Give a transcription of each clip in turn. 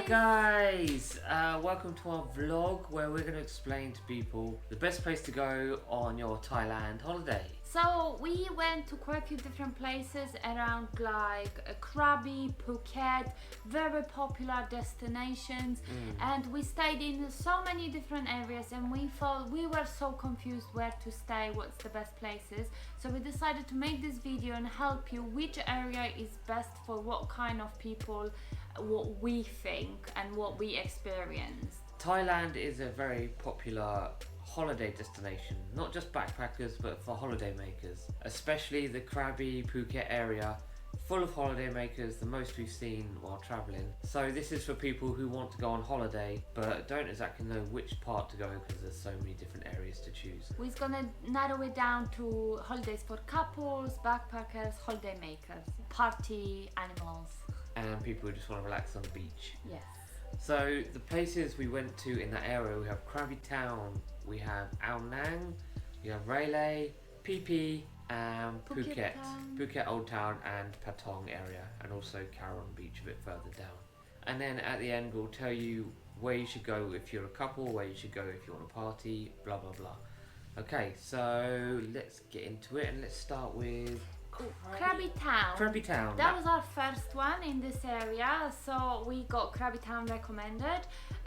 guys, welcome to our vlog where we're going to explain to people the best place to go on your Thailand holiday. So we went to quite a few different places around like Krabi, Phuket, very popular destinations, and we stayed in so many different areas and we were so confused where to stay, what's the best places. So we decided to make this video and help you which area is best for what kind of people, what we think and what we experienced. Thailand is a very popular holiday destination, not just backpackers but for holiday makers, especially the Krabi, Phuket area, full of holiday makers, the most we've seen while travelling. So this is for people who want to go on holiday but don't exactly know which part to go because there's so many different areas to choose. We're gonna narrow it down to holidays for couples, backpackers, holiday makers, party animals, and people who just want to relax on the beach. Yes. So the places we went to in that area, we have Krabi Town, we have Ao Nang, we have Railay, Phi Phi, and Phuket. Phuket Old Town and Patong area, and also Karon Beach a bit further down. And then at the end we'll tell you where you should go if you're a couple, where you should go if you want to party, blah blah blah. Okay, so let's get into it and let's start with Krabi Town. Krabi Town. That was our first one in this area, so we got Krabi Town recommended.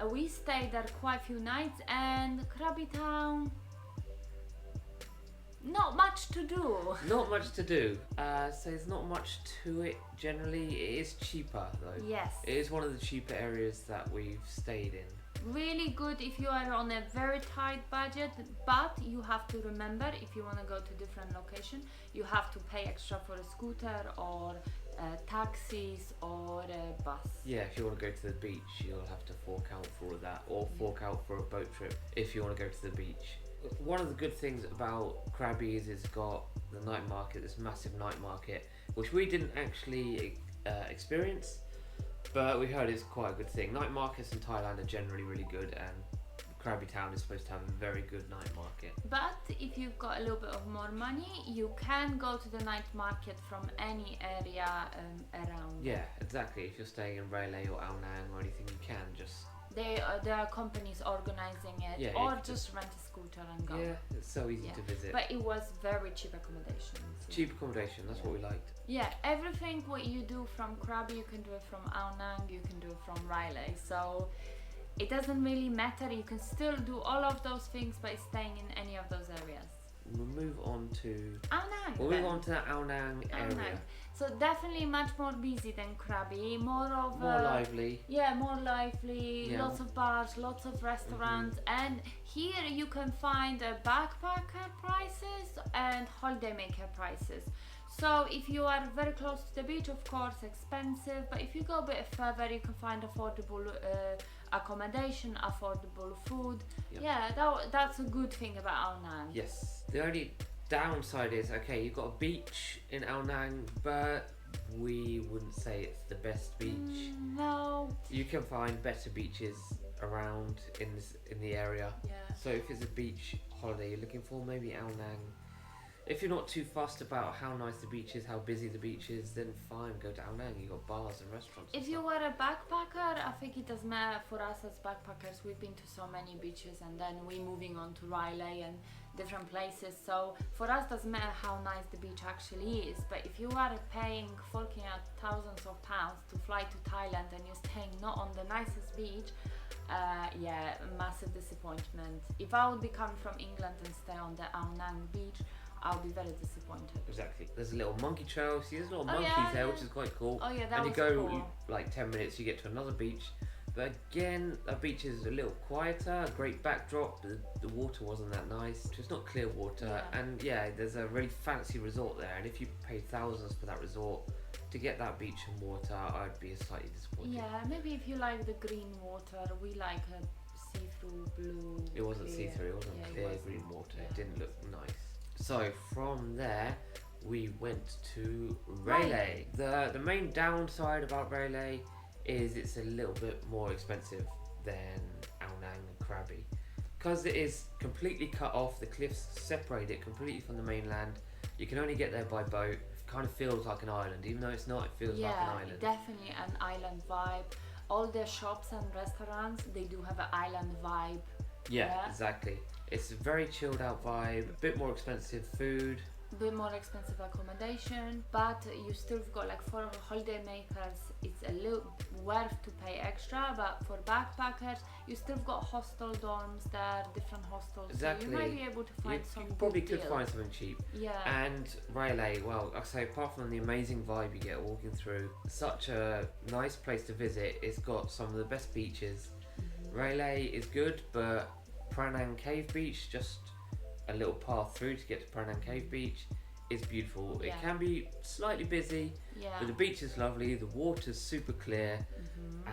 We stayed there quite a few nights, and Krabi Town, not much to do. Not much to do. So there's not much to it generally. It is cheaper though. Yes. It is one of the cheaper areas that we've stayed in. Really good if you are on a very tight budget, but you have to remember if you want to go to different location, you have to pay extra for a scooter or taxis or a bus. Yeah, if you want to go to the beach, you'll have to fork out for all of that, or fork out for a boat trip if you want to go to the beach. One of the good things about Krabi is it's got the night market, this massive night market, which we didn't actually experience. But we heard it's quite a good thing. Night markets in Thailand are generally really good, and Krabi Town is supposed to have a very good night market. But if you've got a little bit of more money, you can go to the night market from any area around. Yeah, exactly. If you're staying in Railay or Ao Nang or anything, you can just... There are companies organizing it, yeah, or just rent a scooter and go. Yeah, it's so easy to visit. But it was very cheap accommodation. Cheap accommodation, that's what we liked. Yeah, everything what you do from Krabi, you can do it from Ao Nang, you can do it from Railay. So it doesn't really matter. You can still do all of those things by staying in any of those areas. We'll move on to Ao Nang. We'll move on to the Ao Nang area. So definitely much more busy than Krabi, more lively. Yeah, more lively. Yeah. Lots of bars, lots of restaurants, and here you can find backpacker prices and holidaymaker prices. So if you are very close to the beach, of course, expensive. But if you go a bit further, you can find affordable accommodation, affordable food. Yep. Yeah, that's a good thing about Ao Nang. Yes. The only downside is, okay, you've got a beach in Ao Nang, but we wouldn't say it's the best beach. No. You can find better beaches around in the area. Yeah. So if it's a beach holiday you're looking for, maybe Ao Nang. If you're not too fussed about how nice the beach is, how busy the beach is, then fine, go to Ao Nang. You've got bars and restaurants. If you were a backpacker, I think it doesn't matter for us as backpackers. We've been to so many beaches and then we're moving on to Railay and different places. So for us, doesn't matter how nice the beach actually is. But if you are forking out thousands of pounds to fly to Thailand and you're staying not on the nicest beach, yeah, massive disappointment. If I would be coming from England and stay on the Ao Nang beach, I'll be very disappointed. Exactly. There's a little monkey trail. See, there's little monkeys there, which is quite cool. Oh yeah, that and was you go cool. like 10 minutes, you get to another beach. But again, that beach is a little quieter, a great backdrop. The water wasn't that nice. It's not clear water. Yeah. And yeah, there's a really fancy resort there. And if you pay thousands for that resort, to get that beach and water, I'd be slightly disappointed. Yeah, maybe if you like the green water, we like a see-through blue. It wasn't clear. see-through, it wasn't clear green water. Yeah. It didn't look nice. So from there, we went to Railay. The main downside about Railay is it's a little bit more expensive than Ao Nang and Krabi. Because it is completely cut off, the cliffs separate it completely from the mainland. You can only get there by boat. It kind of feels like an island, even though it's not, it feels like an island. Yeah, definitely an island vibe. all the shops and restaurants, they do have an island vibe. Yeah, exactly. It's a very chilled out vibe, a bit more expensive food. Bit more expensive accommodation, but you still got like for holiday makers it's a little worth to pay extra, but for backpackers you still got hostel dorms there, different hostels. Exactly. So you might be able to find some you probably good could deals. find something cheap. Yeah. And Railay, well, I say apart from the amazing vibe you get walking through, such a nice place to visit. It's got some of the best beaches. Railay is good, but Pranang Cave Beach, just a little path through to get to Pranang Cave Beach, is beautiful. Yeah. It can be slightly busy, but the beach is lovely, the water's super clear,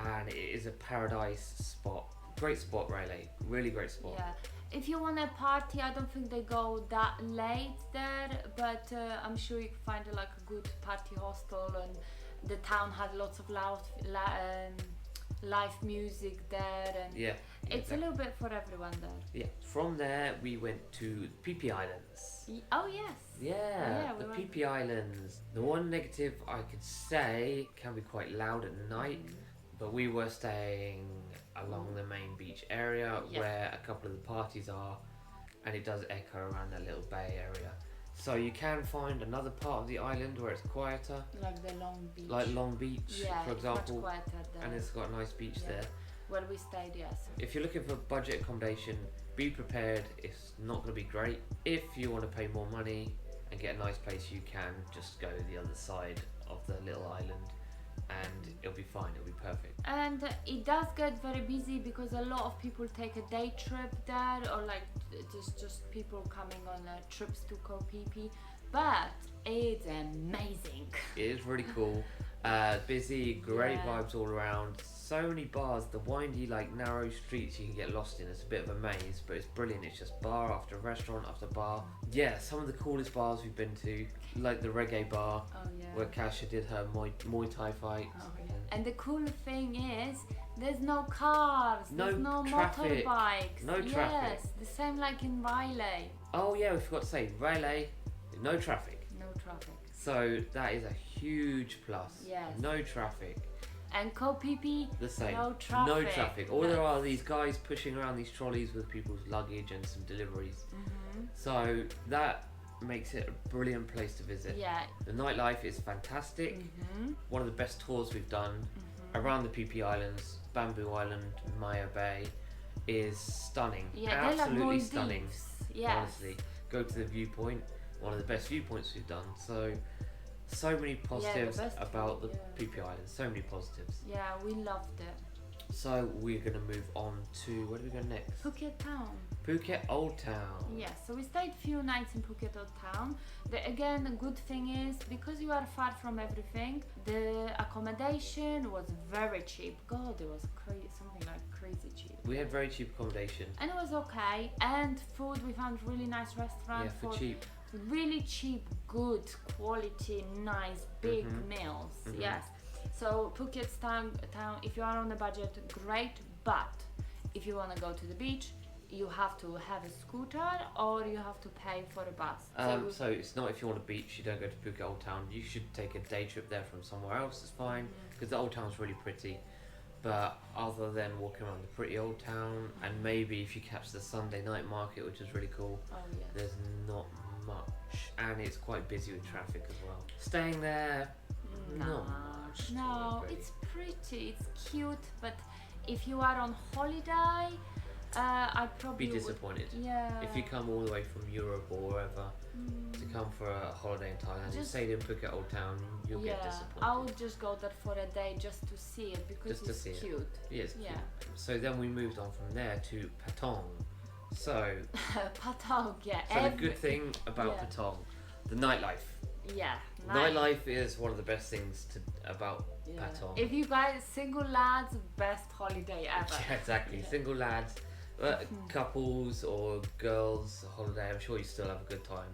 and it is a paradise spot. Great spot, Railay. Really great spot. Yeah. If you want a party, I don't think they go that late there, but I'm sure you can find like a good party hostel, and the town had lots of live music there, and it's a little bit for everyone there. Yeah. From there we went to Phi Phi Islands. Oh yes. Yeah, the Phi Phi Islands. The one negative I could say, can be quite loud at night, but we were staying along the main beach area where a couple of the parties are, and it does echo around that little bay area. So you can find another part of the island where it's quieter. Like the Long Beach. Like Long Beach, for example. Much quieter there. And it's got a nice beach there. Where we stayed, yes. If you're looking for budget accommodation, be prepared. It's not going to be great. If you want to pay more money and get a nice place, you can just go the other side of the little island and it'll be fine, it'll be perfect. And it does get very busy because a lot of people take a day trip there, or like just people coming on trips to Koh Phi Phi, but it's amazing. It is really cool. Busy, great vibes all around. So many bars, the windy, like narrow streets you can get lost in. It's a bit of a maze, but it's brilliant. It's just bar after restaurant after bar. Yeah, some of the coolest bars we've been to, like the reggae bar, where Kasha did her Muay Thai fight. And the cool thing is, there's no cars, there's no traffic, motorbikes. no traffic. Yes, the same like in Railay. Oh yeah, we forgot to say, Railay, no traffic. No traffic. So that is a huge plus. Yes. No traffic. And Koh Phi Phi, the same. no traffic. No traffic. All there are these guys pushing around these trolleys with people's luggage and some deliveries. So that makes it a brilliant place to visit. Yeah. The nightlife is fantastic. One of the best tours we've done around the Phi Phi Islands, Bamboo Island, Maya Bay, is stunning. Yeah, absolutely like stunning. Yes. Honestly, go to the viewpoint. One of the best viewpoints we've done. So many positives about the Phi Phi Islands. So many positives. Yeah, we loved it. So we're gonna move on to, where do we go next? Phuket Town. Phuket Old Town. Yes, so we stayed few nights in Phuket Old Town. Again, the good thing is, because you are far from everything, the accommodation was very cheap. God, it was something like crazy cheap. We had very cheap accommodation. And it was okay. And food, we found really nice restaurants for cheap. Really cheap, good quality, nice, big meals. Yes. So Phuket town, if you are on a budget, great. But if you want to go to the beach, you have to have a scooter or you have to pay for a bus. So it's not, if you want a beach, you don't go to Phuket Old Town. You should take a day trip there from somewhere else. It's fine, because the Old Town's really pretty. But other than walking around the pretty Old Town, and maybe if you catch the Sunday night market, which is really cool, there's not much, and it's quite busy with traffic as well. Staying there, not much. No, it's pretty, it's cute, but if you are on holiday, I'd probably be disappointed. If you come all the way from Europe or wherever to come for a holiday in Thailand and stayed in Phuket Old Town, you'll get disappointed. I would just go there for a day just to see it, because it's cute. Yeah, it's cute. So then we moved on from there to Patong. So Patong, So the good thing about Patong, the nightlife. Nightlife is one of the best things about Patong. If you guys single lads, best holiday ever. Yeah, exactly. Single lads, couples or girls holiday. I'm sure you still have a good time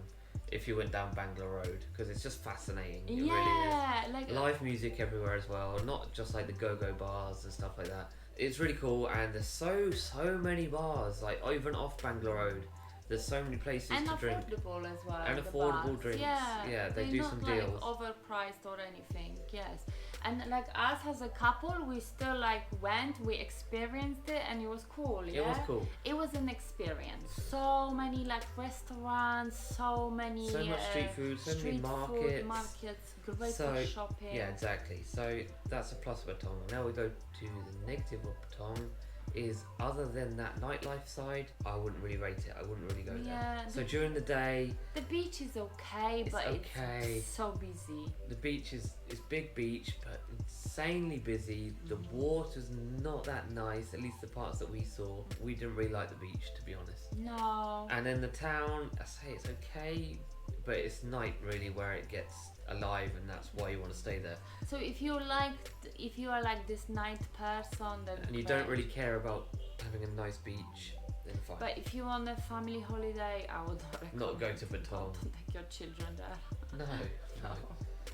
if you went down Bangla Road, because it's just fascinating. It really is. Like live music everywhere as well, not just like the go-go bars and stuff like that. It's really cool, and there's so many bars, like over and off Bangla Road. There's so many places and to drink. And affordable as well. And affordable drinks. Yeah, they do not some like deals. Overpriced or anything. Yes. And like us as a couple, we still like went, we experienced it, and it was cool. Yeah, It was cool. It was an experience. So many like restaurants, so much street food, so many markets. Great for shopping. Yeah, exactly. So that's a plus of Patong. Now we go to the negative of Patong. Is other than that nightlife side, I wouldn't really rate it. I wouldn't really go there. So during the day, the beach is okay, but it's so busy. The beach is big beach, but insanely busy. The water's not that nice. At least the parts that we saw, we didn't really like the beach, to be honest. No. And then the town, I say it's okay, but it's night really where it gets alive, and that's why you want to stay there. So if you are like this night person, then and you don't really care about having a nice beach, then fine. But if you want a family holiday, I would not go to Patong. Don't take your children there. No.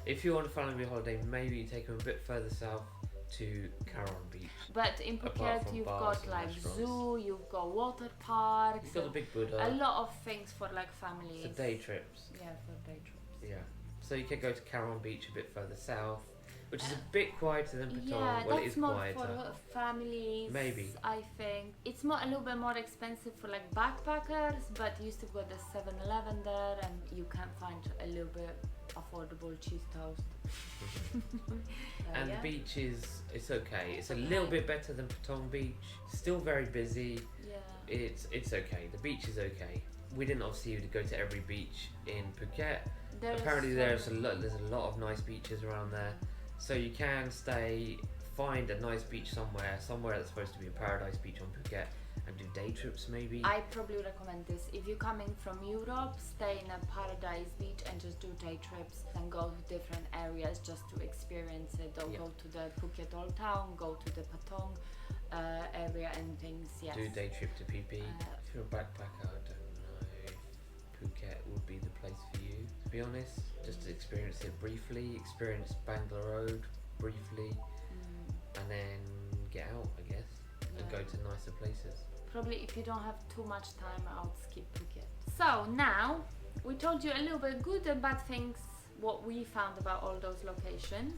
If you want a family holiday, maybe you take them a bit further south to Karon Beach. But in Phuket, you've got like zoo, you've got water parks. You've got the big Buddha. A lot of things for like families. So day trips. Yeah, for day trips. Yeah. So you can go to Karon Beach a bit further south, which is a bit quieter than Patong. Yeah, well, that's it is more quieter. for families. Maybe. I think it's a little bit more expensive for like backpackers, but you still got the 7-Eleven there, and you can find a little bit affordable cheese toast. And the beach it's okay. It's a little bit better than Patong Beach. Still very busy. Yeah. It's okay. The beach is okay. We didn't obviously go to every beach in Phuket. Apparently there's a lot of nice beaches around there, so you can find a nice beach somewhere that's supposed to be a paradise beach on Phuket, and do day trips maybe. I probably recommend this. If you're coming from Europe, stay in a paradise beach and just do day trips and go to different areas just to experience it. Or go to the Phuket Old Town, go to the Patong area and things. Yes. Do day trip to Phi Phi. If you're a backpacker, I don't know if Phuket would be the place for you, to be honest. Just to experience it briefly, experience Bangla Road briefly, and then get out, I guess, and go to nicer places. Probably if you don't have too much time, I would skip Phuket. So now we told you a little bit good and bad things, what we found about all those locations.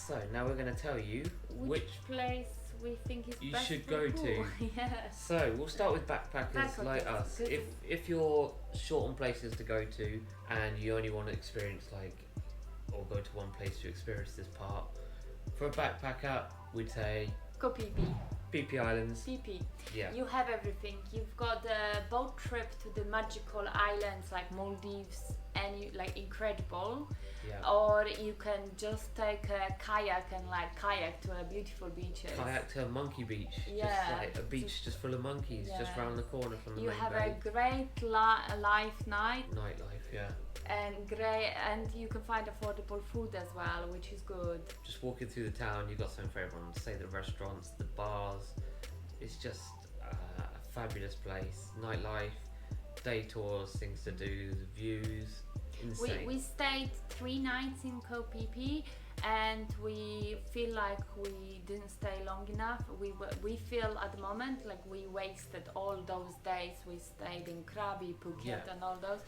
So now we're going to tell you which place we think is you best should for go you. to. Yeah. So we'll start with backpackers like us. If you're short on places to go to and you only want to experience or go to one place to experience this part, for a backpacker we'd say go Phi Phi. Phi Phi Islands. Phi Phi. Yeah. You have everything. You've got the boat trip to the magical islands like Maldives, and incredible. Yeah. Or you can just take a kayak and kayak to a beautiful beaches. Kayak to Monkey Beach. Yeah. Just a beach just full of monkeys, just round the corner from the You main have bay. a great Nightlife, yeah. And you can find affordable food as well, which is good. Just walking through the town, you've got something for everyone. Say the restaurants, the bars. It's just a fabulous place. Nightlife, day tours, things to do, the views. Insane. We stayed 3 nights in Koh Phi Phi, and we feel like we didn't stay long enough. We feel at the moment like we wasted all those days we stayed in Krabi, Phuket, and all those.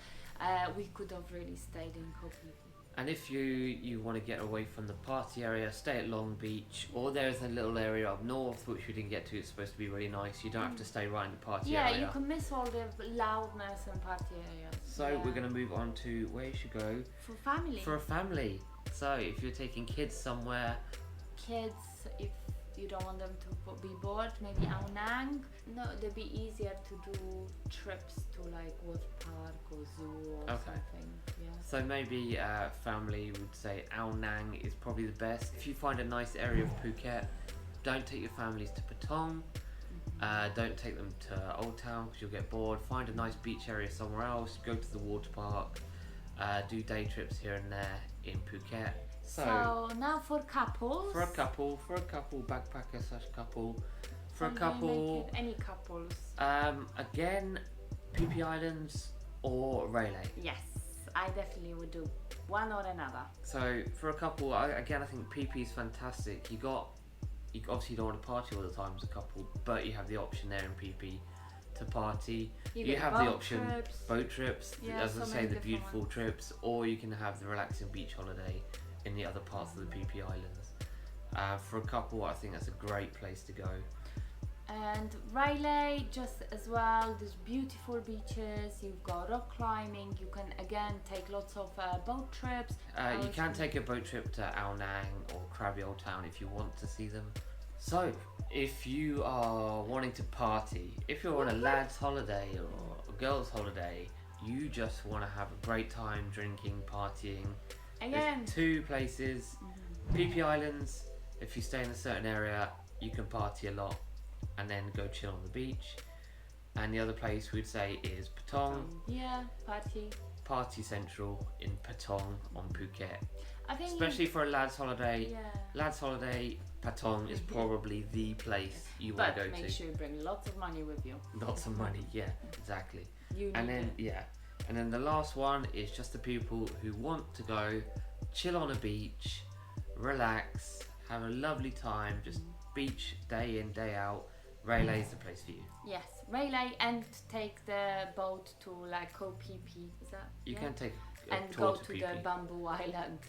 We could have really stayed in Koh Phi Phi. And if you want to get away from the party area, stay at Long Beach, or there's a little area up north which we didn't get to. It's supposed to be really nice. You don't have to stay right in the party area. Yeah, you can miss all the loudness and party areas. So we're going to move on to where you should go for family. For a family. So if you're taking kids somewhere, kids, if you don't want them to be bored, maybe Ao Nang. No, they'd be easier to do trips to water park or zoo or something. Yeah. So maybe family would say Ao Nang is probably the best. If you find a nice area of Phuket, don't take your families to Patong. Don't take them to Old Town because you'll get bored. Find a nice beach area somewhere else. Go to the water park. Do day trips here and there in Phuket. So now for couples. For a couple, backpacker / couple. For a couple. Any couples. Again, Phi Phi Islands or Railay. Yes, I definitely would do one or another. So for a couple, I think Phi Phi is fantastic. You obviously don't want to party all the time as a couple, but you have the option there in Phi Phi to party. You have the option boat trips, as I say, the beautiful trips, or you can have the relaxing beach holiday in the other parts of the Phi Phi Islands. For a couple, I think that's a great place to go. And Railay, just as well, there's beautiful beaches, you've got rock climbing, you can again take lots of boat trips. You can take a boat trip to Ao Nang or Krabi Old Town if you want to see them. So, if you are wanting to party, if you're on a lad's holiday or a girl's holiday, you just want to have a great time drinking, partying. Again, There's 2 places. Phi Phi Islands, if you stay in a certain area, you can party a lot and then go chill on the beach. And the other place we'd say is Patong. Yeah, Party central in Patong on Phuket. I think Especially for a lad's holiday. Yeah. Lad's holiday, Patong is probably the place you want to go to. But make sure you bring lots of money with you. Lots of money, yeah, exactly. You need And then it. and then the last one is just the people who want to go chill on a beach, relax, have a lovely time, just beach day in, day out. Railay is the place for you. Yes, Railay, and take the boat to like Koh Phi Phi. Is that? You yeah? can take a And tour go to to Phi the Phi. Bamboo Island.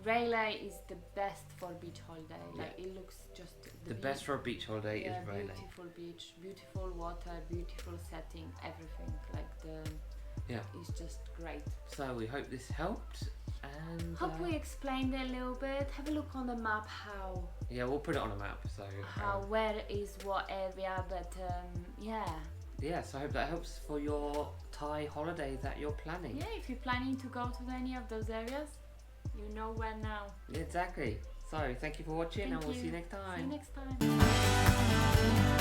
Railay is the best for beach holiday. Like it looks just The best for a beach holiday yeah, is Railay. beautiful beach, beautiful water, beautiful setting, everything. Like it's just great. So we hope this helped, and Hope we explained it a little bit. Have a look on the map how we'll put it on a map. So where is what area, but so I hope that helps for your Thai holiday that you're planning. yeah, if you're planning to go to any of those areas, you know where now. Exactly. So thank you for watching, and we'll see you next time. See you next time.